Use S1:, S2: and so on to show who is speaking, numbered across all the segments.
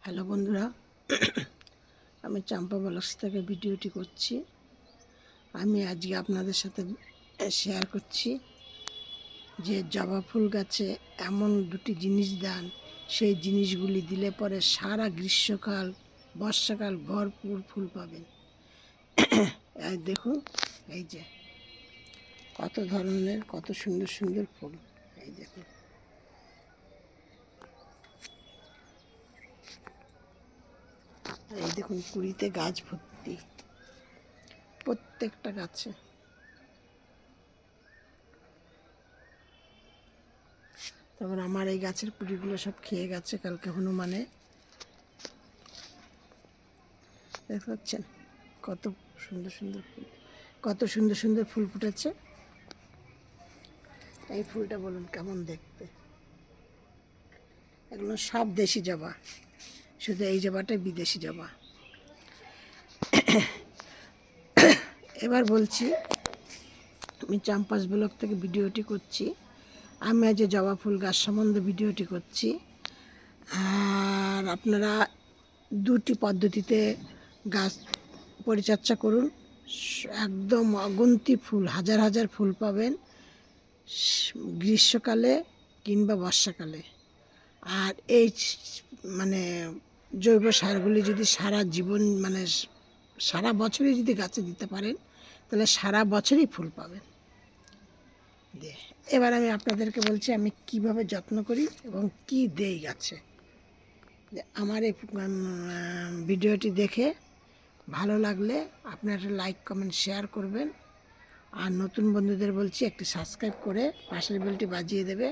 S1: Hello বন্ধুরা, আমি Champa blogs থেকে ভিডিওটি করছি। আমি আজকে আপনাদের সাথে শেয়ার করছি যে জবা ফুল গাছে এমন দুটি জিনিস দেন, সেই জিনিসগুলি দিলে পরে সারা গ্রীষ্মকাল বর্ষাকাল ভরপুর ফুল পাবেন। এই দেখুন, এই যে কত ধরনের কত সুন্দর সুন্দর ফুল, এই দেখুন। এই দেখুন, কুড়িতে গাছ ভর্তি, প্রত্যেকটা গাছে। তারপর আমার এই গাছের কুড়িগুলো সব খেয়ে গেছে কালকে হনুমানে। দেখতে পাচ্ছেন কত সুন্দর সুন্দর ফুল, কত সুন্দর সুন্দর ফুল ফুটেছে। এই ফুলটা বলুন কেমন দেখতে। এগুলো সব দেশি জবা, শুধু এই জবাটাই বিদেশি জবা। এবার বলছি, আমি চাম্পাস ব্লগ থেকে ভিডিওটি করছি। আমি আজ জবা ফুল গাছ সম্বন্ধে ভিডিওটি করছি। আর আপনারা দুটি পদ্ধতিতে গাছ পরিচর্যা করুন, একদম অগুন্তি ফুল, হাজার হাজার ফুল পাবেন গ্রীষ্মকালে কিংবা বর্ষাকালে। আর এই মানে জৈব সারগুলি যদি সারা জীবন মানে সারা বছরই যদি গাছে দিতে পারেন, তাহলে সারা বছরই ফুল পাবেন। এবার আমি আপনাদেরকে বলছি আমি কিভাবে যত্ন করি এবং কি দেই গাছে। আমার এই ভিডিওটি দেখে ভালো লাগলে আপনারা লাইক কমেন্ট শেয়ার করবেন। আর নতুন বন্ধুদের বলছি একটু সাবস্ক্রাইব করে পাশের বেলটি বাজিয়ে দেবে,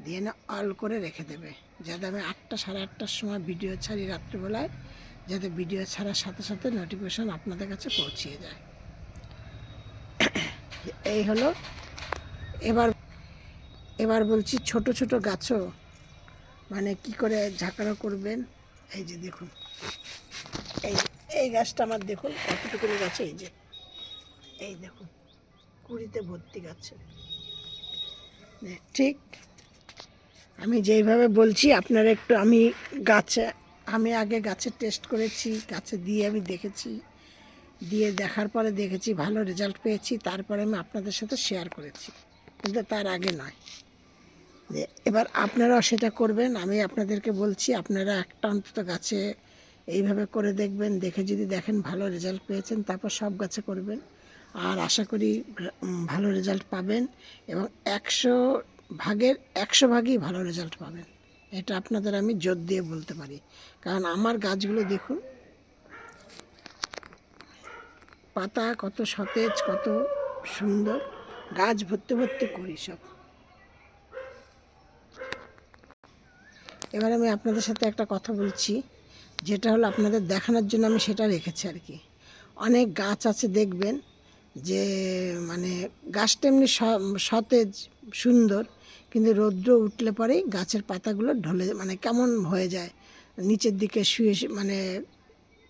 S1: দিয়ে না অল করে রেখে দেবে, যাতে আমি 8টা সাড়ে 8টার সময় ভিডিও ছাড়ি রাত্রিবেলায়, যাতে ভিডিও ছাড়ার সাথে সাথে নোটিফিকেশন আপনাদের কাছে পৌঁছিয়ে যায়। এই হলো। এবার বলছি ছোট ছোট গাছও মানে কি করে ঝাঁকানো করবেন। এই যে দেখুন, এই এই গাছটা আমার দেখুন কতটুকু গাছে, এই দেখুন কুড়িতে ভর্তি গাছে। ঠিক আমি যেইভাবে বলছি আপনারা একটু, আমি আগে গাছে টেস্ট করেছি, গাছে দিয়ে আমি দেখেছি, দিয়ে দেখার পরে দেখেছি ভালো রেজাল্ট পেয়েছি, তারপরে আমি আপনাদের সাথে শেয়ার করেছি, কিন্তু তার আগে নয়। এবার আপনারাও সেটা করবেন। আমি আপনাদেরকে বলছি আপনারা একটা অন্তত গাছে এইভাবে করে দেখবেন, দেখে যদি দেখেন ভালো রেজাল্ট পেয়েছেন তারপর সব গাছে করবেন। আর আশা করি ভালো রেজাল্ট পাবেন এবং 100 ভাগই ভালো রেজাল্ট পাবেন, এটা আপনাদের আমি জোর দিয়ে বলতে পারি। কারণ আমার গাছগুলো দেখুন, পাতা কত সতেজ, কত সুন্দর, গাছ ভর্তি ভর্তি করি সব। এবার আমি আপনাদের সাথে একটা কথা বলছি, যেটা হলো আপনাদের দেখানোর জন্য আমি সেটা রেখেছি আর কি। অনেক গাছ আছে দেখবেন যে মানে গাছটা এমনি সতেজ সুন্দর, কিন্তু রৌদ্র উঠলে পরেই গাছের পাতাগুলো ঢলে মানে কেমন হয়ে যায়, নিচের দিকে শুয়ে মানে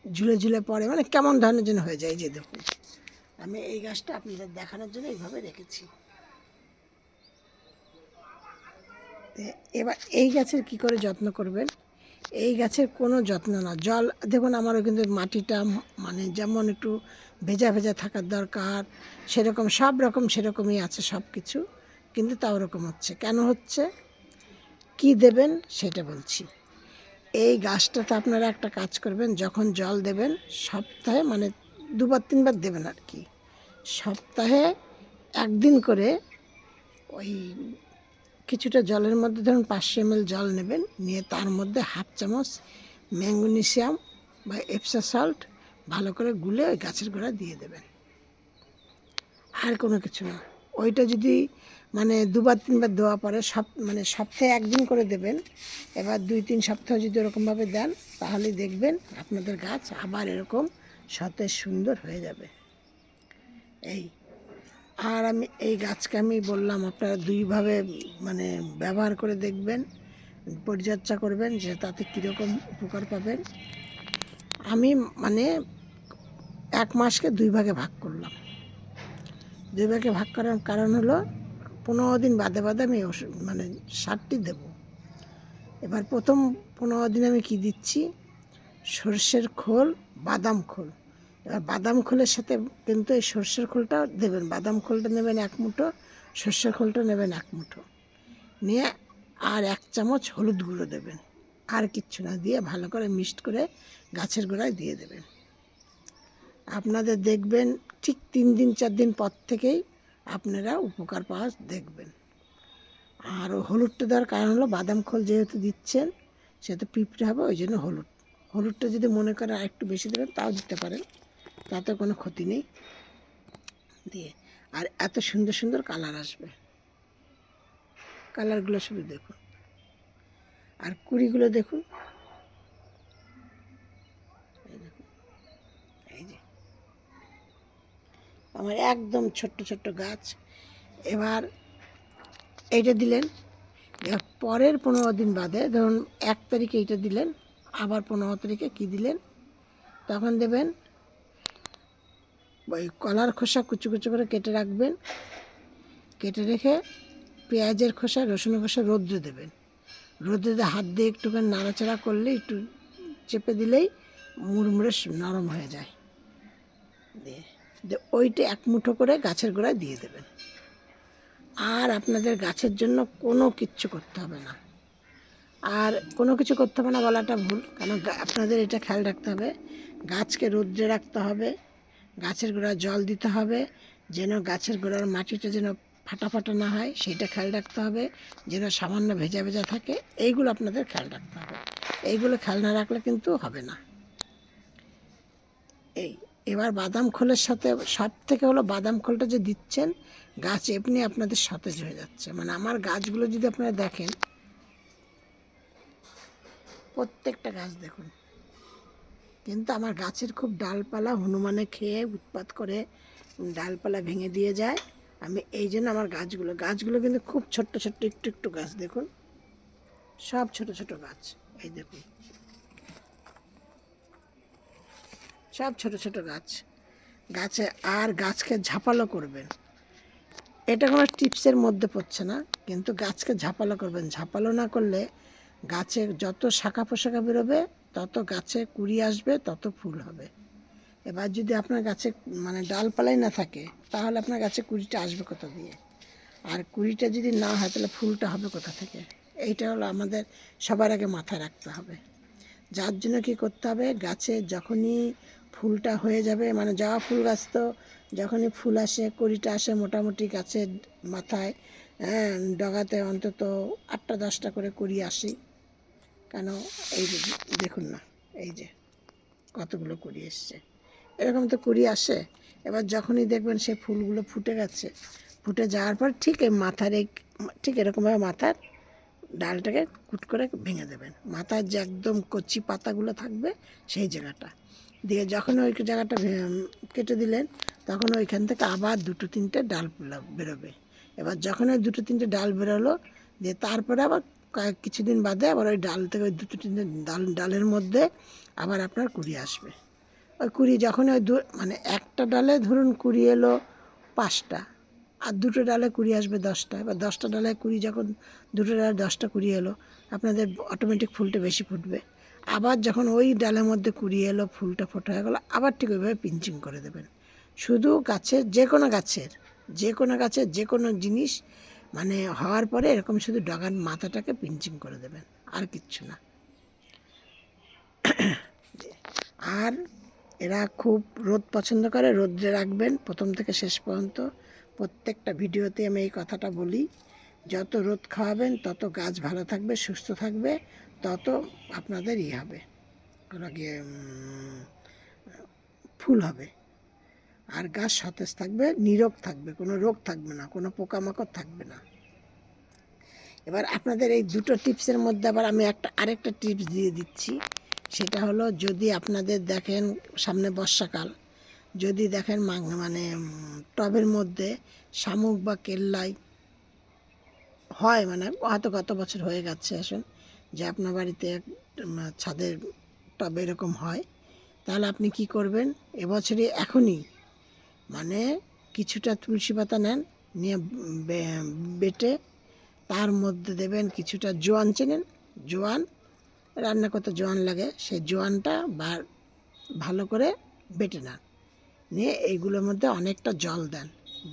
S1: ঝুলে ঝুলে পড়ে, মানে কেমন ধরনের জন্য হয়ে যায়। যে দেখুন, আমি এই গাছটা আপনাদের দেখানোর জন্য এইভাবে রেখেছি। এবার এই গাছের কি করে যত্ন করবেন। এই গাছের কোনো যত্ন না, জল দেখুন আমারও কিন্তু মাটিটা মানে যেমন একটু ভেজা ভেজা থাকার দরকার, সেরকম সব রকম সেরকমই আছে সব কিছু, কিন্তু তাও ওরকম হচ্ছে। কেন হচ্ছে, কি দেবেন সেটা বলছি। এই গাছটাতে আপনারা একটা কাজ করবেন, যখন জল দেবেন সপ্তাহে মানে 2-3 বার দেবেন আর কি। সপ্তাহে 1 দিন করে ওই কিছুটা জলের মধ্যে ধরুন 500 ml জল নেবেন, নিয়ে তার মধ্যে 1/2 চামচ ম্যাঙ্গনেসিয়াম বা এপসা সল্ট ভালো করে গুলে ওই গাছের গোড়া দিয়ে দেবেন, আর কোনো কিছু না। ওইটা যদি মানে 2-3বার দেওয়া পরে মানে সপ্তাহে 1 দিন করে দেবেন। এবার 2-3 সপ্তাহ যদি ওরকমভাবে দেন, তাহলে দেখবেন আপনাদের গাছ আবার এরকম সতেজ সুন্দর হয়ে যাবে। এই আর আমি এই গাছকে আমি বললাম আপনারা 2ভাবে মানে ব্যবহার করে দেখবেন, পরিচর্যা করবেন, যে তাতে কীরকম উপকার পাবেন। আমি মানে 1 মাসকে 2 ভাগে ভাগ করলাম। 2 ভাগে ভাগ করার কারণ হলো 15 দিন বাদে বাদে আমি মানে সারটি দেব। এবার প্রথম 15 দিন আমি কি দিচ্ছি, সর্ষের খোল, বাদাম খোল। এবার বাদাম খোলের সাথে কিন্তু এই সর্ষের খোলটা দেবেন। বাদাম খোলটা নেবেন 1 মুঠো, সর্ষের খোলটা নেবেন 1 মুঠো নিয়ে আর 1 চামচ হলুদ গুঁড়ো দেবেন। আর কিচ্ছু না, দিয়ে ভালো করে মিক্সড করে গাছের গোড়ায় দিয়ে দেবেন। আপনাদের দেখবেন ঠিক 3 দিন 4 দিন পর থেকেই আপনারা উপকার পাওয়া দেখবেন। আর হলুদটা দেওয়ার কারণ হলো বাদাম খোল যেহেতু দিচ্ছেন সেহেতু পিঁপড়ে হবে, ওই জন্য হলুদটা যদি মনে করেন আর একটু বেশি দেবেন তাও দিতে পারেন, তাতে কোনো ক্ষতি নেই। দিয়ে আর এত সুন্দর সুন্দর কালার আসবে, কালারগুলো শুধু দেখুন আর কুড়িগুলো দেখুন। এই যে আমার একদম ছোট্ট ছোট্ট গাছ। এবার এইটা দিলেন, পরের 15 দিন বাদে ধরুন 1 তারিখে এইটা দিলেন, আবার 15 তারিখে কী দিলেন, তখন দেবেন ওই কলার খোসা কুচু কুচু করে কেটে রাখবেন। কেটে রেখে পেঁয়াজের খোসা, রসুনের খোসা রৌদ্রে দেবেন। রৌদ্রে দিয়ে হাত দিয়ে একটুখানি নাড়াচাড়া করলে, একটু চেপে দিলেই মুড়মুড়ে নরম হয়ে যায়। দিয়ে ওইটা 1 মুঠো করে গাছের গোড়ায় দিয়ে দেবেন। আর আপনাদের গাছের জন্য কোনো কিচ্ছু করতে হবে না। আর কোনো কিছু করতে হবে না বলাটা ভুল, কারণ আপনাদের এটা খেয়াল রাখতে হবে, গাছকে রৌদ্রে রাখতে হবে, গাছের গোড়ায় জল দিতে হবে, যেন গাছের গোড়ার মাটিটা যেন ফাটা ফাটা না হয় সেইটা খেয়াল রাখতে হবে, যেন সামান্য ভেজা ভেজা থাকে, এইগুলো আপনাদের খেয়াল রাখতে হবে। এইগুলো খেয়াল না রাখলে কিন্তু হবে না। এবার বাদাম খোলের সাথে সব থেকে হলো বাদাম খোলটা যে দিচ্ছেন, গাছ এমনি আপনাদের সতেজ হয়ে যাচ্ছে। মানে আমার গাছগুলো যদি আপনারা দেখেন, প্রত্যেকটা গাছ দেখুন, কিন্তু আমার গাছের খুব ডালপালা হনুমানে খেয়ে উৎপাত করে ডালপালা ভেঙে দিয়ে যায়। আমি এই জন্য আমার গাছগুলো কিন্তু খুব ছোট্ট ছোট্ট একটু একটু গাছ দেখুন, সব ছোট ছোট গাছ। এই দেখুন সব ছোট ছোট গাছে আর গাছকে ঝাপালো করবেন। এটা কোনো টিপসের মধ্যে পড়ছে না, কিন্তু গাছকে ঝাপালো করবেন। ঝাপালো না করলে গাছে যত শাখা পোশাখা বেরোবে, তত গাছে কুড়ি আসবে, তত ফুল হবে। এবার যদি আপনার গাছে মানে ডালপালাই না থাকে, তাহলে আপনার গাছে কুড়িটা আসবে কোথা দিয়ে? আর কুড়িটা যদি না হয় তাহলে ফুলটা হবে কোথা থেকে? এইটা হলো আমাদের সবার আগে মাথায় রাখতে হবে। যার জন্য কী করতে হবে, গাছে যখনই ফুলটা হয়ে যাবে, মানে জবা ফুল গাছ তো যখনই ফুল আসে, কুড়িটা আসে, মোটামুটি গাছের মাথায় ডগাতে অন্তত 8টা 10টা করে কুড়ি আসি। কেন এই যে দেখুন না, এই যে কতগুলো কুড়ি এসছে, এরকম তো কুড়ি আসে। এবার যখনই দেখবেন সেই ফুলগুলো ফুটে গেছে, ফুটে যাওয়ার পর ঠিক এই মাথার ঠিক এরকমভাবে মাথার ডালটাকে কুট করে ভেঙে দেবেন। মাথার যে একদম কচি পাতাগুলো থাকবে সেই জায়গাটা দিয়ে যখন ওই জায়গাটা কেটে দিলেন, তখন ওইখান থেকে আবার 2-3টে ডাল বেরোবে। এবার যখন ওই 2-3টে ডাল বেরোলো, দিয়ে তারপরে আবার কিছুদিন বাদে আবার ওই ডাল থেকে ওই 2-3টে ডালের মধ্যে আবার আপনার কুড়ি আসবে। ওই কুড়ি যখন ওই মানে একটা ডালে ধরুন কুড়ি এলো 5টা, আর 2টো ডালে কুড়ি আসবে 10টা। এবার 10টা ডালে কুড়ি যখন 2টো ডালে 10টা কুড়ি এলো, আপনাদের অটোমেটিক ফুলটা বেশি ফুটবে। আবার যখন ওই ডালের মধ্যে কুড়ি এলো, ফুলটা ফোটা হয়ে গেলো, আবার ঠিক ওইভাবে পিঞ্চিং করে দেবেন। শুধু গাছের যে কোনো জিনিস মানে হওয়ার পরে এরকম শুধু ডগার মাথাটাকে পিঞ্চিং করে দেবেন, আর কিচ্ছু না। আর এরা খুব রোদ পছন্দ করে, রোদ্রে রাখবেন প্রথম থেকে শেষ পর্যন্ত। প্রত্যেকটা ভিডিওতে আমি এই কথাটা বলি, যত রোদ খাওয়াবেন তত গাছ ভালো থাকবে, সুস্থ থাকবে, তত আপনাদের হবে গিয়ে ফুল হবে, আর গাছ সতেজ থাকবে, নীরোগ থাকবে, কোনো রোগ থাকবে না, কোনো পোকামাকড় থাকবে না। এবার আপনাদের এই 2টো টিপসের মধ্যে আবার আমি আরেকটা টিপস দিয়ে দিচ্ছি। সেটা হলো, যদি আপনাদের দেখেন সামনে বর্ষাকাল, যদি দেখেন মানে টবের মধ্যে শামুক বা কেল্লাই হয়, মানে হয়তো গত বছর হয়ে গেছে আসুন যে আপনার বাড়িতে ছাদের টবে এরকম হয়, তাহলে আপনি কি করবেন, এবছরই এখনই মানে কিছুটা তুলসী পাতা নেন, নিয়ে বেটে তার মধ্যে দেবেন কিছুটা জোয়ান, চেনেন জোয়ান, রান্না করতে জোয়ান লাগে, সেই জোয়ানটা ভালো করে বেটে নেন, নিয়ে এইগুলোর মধ্যে অনেকটা জল দেন,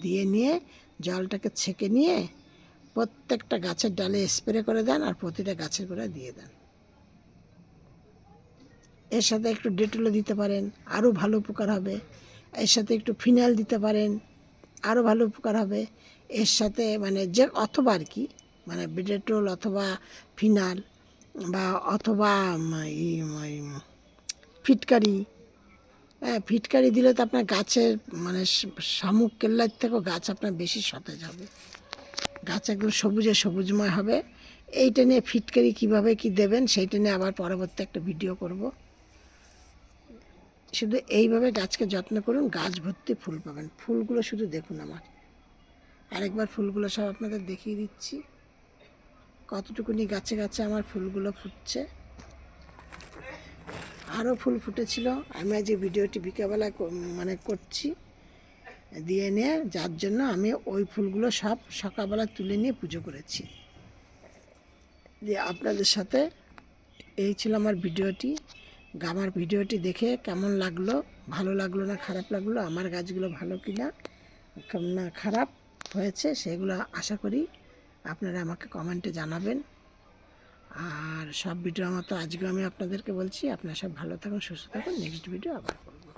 S1: দিয়ে নিয়ে জলটাকে ছেঁকে নিয়ে প্রত্যেকটা গাছের ডালে স্প্রে করে দেন আর প্রতিটা গাছের গোড়ায় দিয়ে দেন। এর সাথে একটু ডেটলও দিতে পারেন, আরও ভালো উপকার হবে। এর সাথে একটু ফিনাইল দিতে পারেন, আরও ভালো উপকার হবে। এর সাথে মানে যে অথবা আর কি মানে ডেটল অথবা ফিনাইল বা অথবা ফিটকারি, হ্যাঁ ফিটকারি দিলে তো আপনার গাছের মানে শামুক কেল্লার থেকেও গাছ আপনার বেশি সতেজ হবে, গাছ একদম সবুজে সবুজময় হবে। এইটা নিয়ে ফিটকারি কীভাবে কি দেবেন সেইটা নিয়ে আবার পরবর্তী একটা ভিডিও করব। শুধু এইভাবে গাছকে যত্ন করুন, গাছ ভর্তি ফুল পাবেন। ফুলগুলো শুধু দেখুন আমার, আরেকবার ফুলগুলো সব আপনাদের দেখিয়ে দিচ্ছি কতটুকুনি গাছে গাছে আমার ফুলগুলো ফুটছে। আরও ফুল ফুটেছিল, আমি আজ এই ভিডিওটি বিকেলবেলা মানে করছি দিয়ে নিয়ে, যার জন্য আমি ওই ফুলগুলো সব সকালবেলা তুলে নিয়ে পুজো করেছি। দিয়ে আপনাদের সাথে এই ছিল আমার ভিডিওটি। আমার ভিডিওটি দেখে কেমন লাগলো, ভালো লাগলো না খারাপ লাগলো, আমার গাছগুলো ভালো কি না খারাপ হয়েছে সেগুলো আশা করি আপনারা আমাকে কমেন্টে জানাবেন। আর সব ভিডিওর মতো আজকেও আমি আপনাদেরকে বলছি আপনারা সব ভালো থাকুন, সুস্থ থাকুন। নেক্সট ভিডিও আবার করবো।